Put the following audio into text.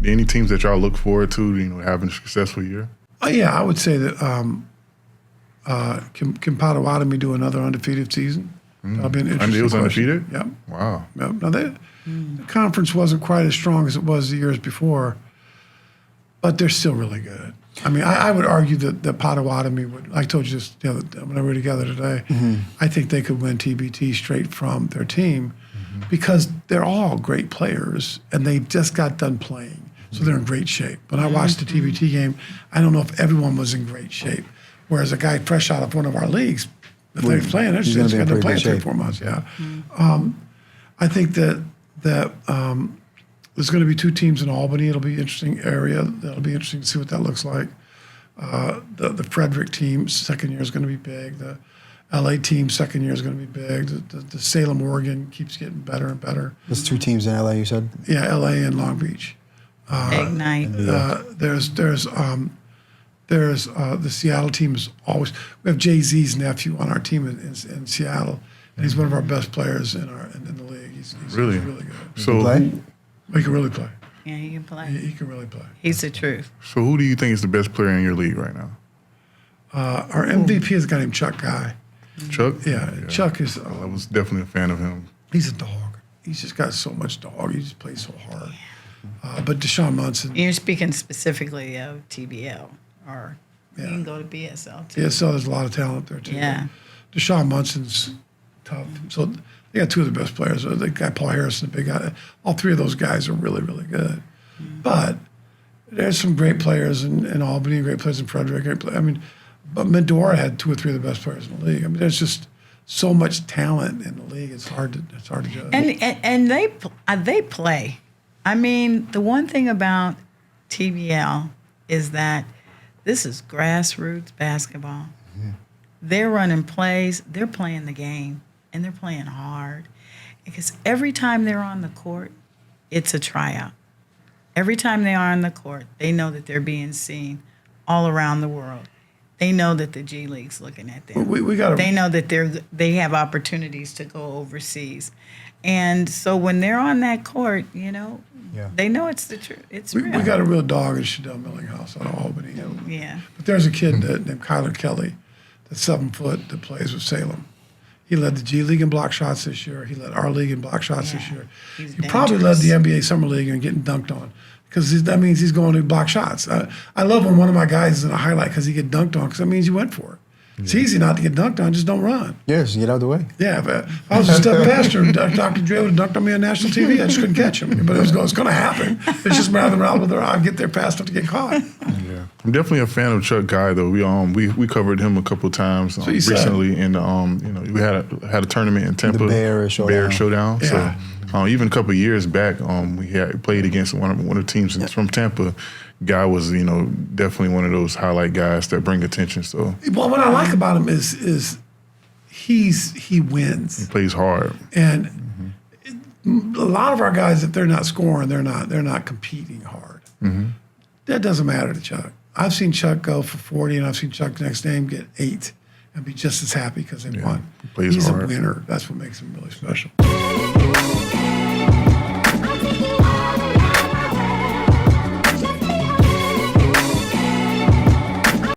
Any teams that y'all look forward to, having a successful year? Yeah, I would say that can Potawatomi do another undefeated season? That'll be an interesting It was question. undefeated? Yep. Wow. Yep. Now, the conference wasn't quite as strong as it was the years before, but they're still really good. I mean, I would argue that Potawatomi would, I told you this when we were together today, I think they could win TBT straight from their team because they're all great players and they just got done playing. So they're in great shape. When I watched the TBT game, I don't know if everyone was in great shape. Whereas a guy fresh out of one of our leagues, if they're playing, they're just going to play 3 or 4 months. Yeah. I think that there's going to be 2 teams in Albany. It'll be an interesting area. It'll be interesting to see what that looks like. The Frederick team, second year is going to be big. The LA team, second year is going to be big. The Salem, Oregon keeps getting better and better. There's 2 teams in LA, you said? Yeah, LA and Long Beach. Big night. There's the Seattle team is always. We have Jay-Z's nephew on our team in Seattle, and he's one of our best players in the league. He's really good. So He can really play. Yeah, he can play. He can really play. He's the truth. So who do you think is the best player in your league right now? Our MVP is a guy named Chuck Guy. Chuck? Yeah. Chuck is. I was definitely a fan of him. He's a dog. He's just got so much dog. He just plays so hard. But Deshaun Munson. You're speaking specifically of TBL, or you can go to BSL too. BSL, there's a lot of talent there too. Yeah. Deshaun Munson's tough. So they got 2 of the best players. The guy Paul Harrison, the big guy. All 3 of those guys are really, really good. But there's some great players in Albany, great players in Frederick. But Medora had 2 or 3 of the best players in the league. I mean, there's just so much talent in the league. It's hard to judge. And they play. I mean, the one thing about TBL is that this is grassroots basketball. They're running plays, they're playing the game, and they're playing hard. Because every time they're on the court, it's a tryout. Every time they are on the court, they know that they're being seen all around the world. They know that the G League's looking at them. They know that they have opportunities to go overseas. And so when they're on that court, they know it's the truth. It's real. We got a real dog in Shadell Millinghouse out of Albany. Yeah. But there's a kid named Kyler Kelly that's 7 foot that plays with Salem. He led the G League in block shots this year. He led our league in block shots this year. He probably led the NBA Summer League in getting dunked on because that means he's going to block shots. I love when one of my guys is in a highlight because he get dunked on because that means he went for it. It's easy not to get dunked on, just don't run. Yes, get out of the way. Yeah, but if I was a step faster, Dr. Dre would have dunked on me on national TV. I just couldn't catch him. But it was going to happen. It's just a matter of whether I'd get there fast enough to get caught. Yeah, I'm definitely a fan of Chuck Guy though. We covered him a couple of times recently, and we had a tournament in Tampa, the Bear Showdown. Yeah. So even a couple of years back, we had played against one of the teams from Tampa. Guy was, definitely one of those highlight guys that bring attention. So, well, what I like about him is he wins. He plays hard, and a lot of our guys, if they're not scoring, they're not competing hard. That doesn't matter to Chuck. I've seen Chuck go for 40, and I've seen Chuck the next game get 8 and be just as happy because they won. He plays He's hard. a winner. That's what makes him really special.